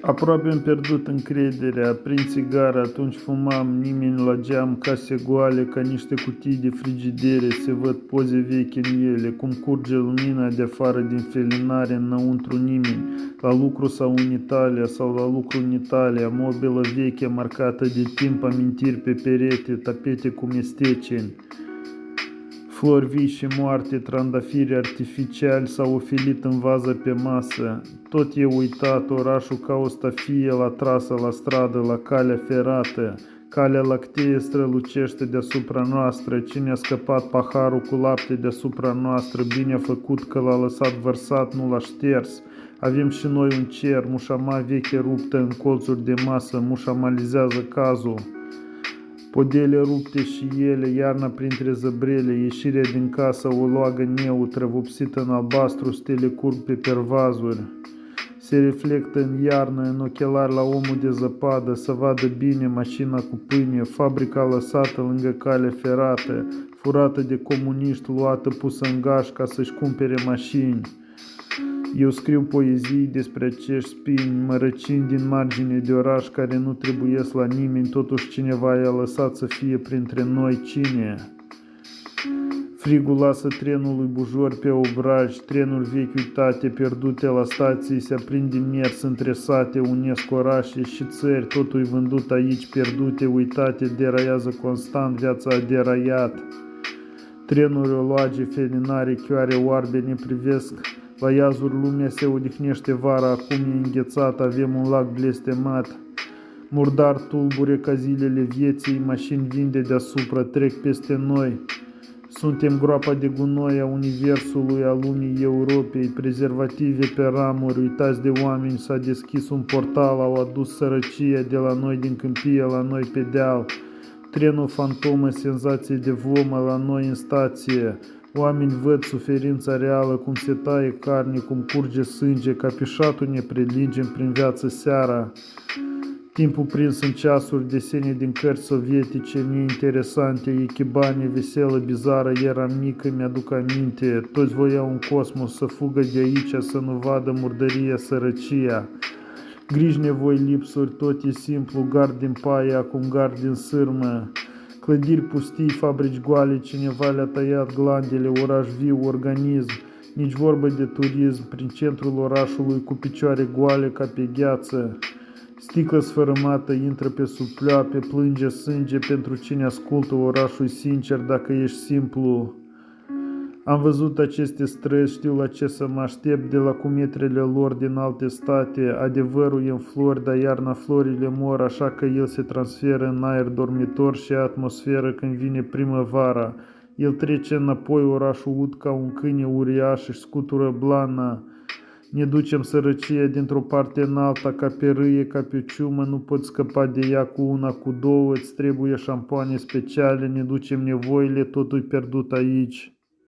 Aproape am pierdut încrederea, aprind țigară, atunci fumam, nimeni la geam, case goale ca niște cutii de frigidere, se văd poze vechi în ele, cum curge lumina de afară din felinare, înăuntru nimeni, la lucru sau în Italia, sau la lucru în Italia, mobilă veche marcată de timp, amintiri pe perete, tapete cu mesteceni. Flori vii și moarte, trandafiri artificiali s-au ofilit în vază pe masă. Tot e uitat, orașul ca o stafie la trasă, la stradă, la calea ferată. Calea lactee strălucește deasupra noastră. Cine a scăpat paharul cu lapte deasupra noastră, bine a făcut că l-a lăsat vărsat, nu l-a șters. Avem și noi un cer, mușama veche ruptă în colțuri de masă, mușamalizează cazul. Podele rupte și ele, iarna printre zăbrele, ieșirea din casă, o loagă neutră, vopsită în albastru, stele curg pe pervazuri. Se reflectă în iarnă, în ochelari la omul de zăpadă, să vadă bine mașina cu pâine, fabrica lăsată lângă cale ferată, furată de comuniști, luată, pusă în gaș ca să-și cumpere mașini. Eu scriu poezii despre acești spini, mărăcini din margine de oraș care nu trebuiesc la nimeni, totuși cineva i-a lăsat să fie printre noi. Cine? Frigul lasă trenul lui Bujor pe obraj, trenuri vechi uitate, pierdute la stații, se aprind din mers între sate, unesc orașe și țări, totul vândut aici, pierdute, uitate, deraiază constant, viața a deraiat. Trenuri oloage, felinare, chioare oarbe ne privesc. La iazuri lumea se odihnește vara, acum e înghețat, avem un lac blestemat. Murdar tulbure ca zilele vieții, mașini vin de deasupra, trec peste noi. Suntem groapa de gunoi a universului, a lumii Europei, prezervative pe ramuri, uitați de oameni, s-a deschis un portal, au adus sărăcia de la noi din câmpie, la noi pe deal. Trenul fantomă, senzație de vomă, la noi în stație. Oameni văd suferința reală, cum se taie carne, cum curge sânge, ca pișatul ne preligem prin viață seara. Timpul prins în ceasuri, desene din cărți sovietice, neinteresante, echibane, veselă, bizară, eram mică, mi-aduc aminte. Toți voiau un cosmos să fugă de aici, să nu vadă murdăria, sărăcia. Griji, nevoi, lipsuri, tot e simplu, gard din paie, acum gard din sârmă. Clădiri pustii, fabrici goale, cineva le-a tăiat glandele, oraș viu, organism, nici vorbă de turism, prin centrul orașului cu picioare goale ca pe gheață. Sticlă sfărâmată intră pe sub pleoape, plânge sânge pentru cine ascultă orașul sincer, dacă ești simplu. Am văzut aceste străzi, știu la ce să mă aștept de la cumetrele lor din alte state. Adevărul e în flori, dar iarna florile mor, așa că el se transferă în aer dormitor și atmosferă când vine primăvara. El trece înapoi, orașul ud ca un câine uriaș, își scutură blana. Ne ducem sărăcia dintr-o parte în alta, ca pe râie, ca pe ciumă, nu poți scăpa de ea cu una, cu două, îți trebuie șampoane speciale, ne ducem nevoile, totul pierdut aici.